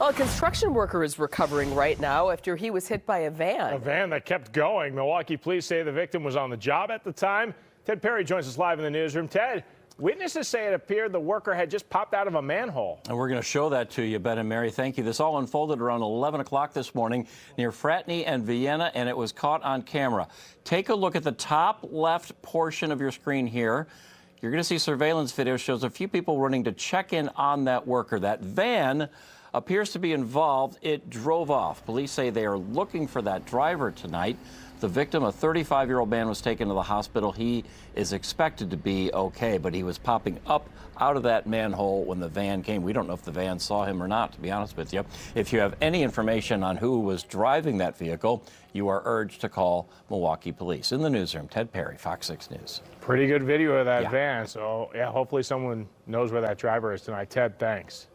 Well, a construction worker is recovering right now after he was hit by a van. A van that kept going. Milwaukee police say the victim was on the job at the time. Ted Perry joins us live in the newsroom. Ted, witnesses say it appeared the worker had just popped out of a manhole. And we're going to show that to you, Ben and Mary. Thank you. This all unfolded around 11 o'clock this morning near Fratney and Vienna, and it was caught on camera. Take a look at the top left portion of your screen here. You're going to see surveillance video shows a few people running to check in on that worker. That van appears to be involved. It drove off. Police say they are looking for that driver tonight. The victim, a 35-year-old man, was taken to the hospital. He is expected to be okay, but he was popping up out of that manhole when the van came. We don't know if the van saw him or not, to be honest with you. If you have any information on who was driving that vehicle, you are urged to call Milwaukee Police. In the newsroom, Ted Perry, Fox 6 News. Pretty good video of that van. So, yeah, hopefully someone knows where that driver is tonight. Ted, thanks.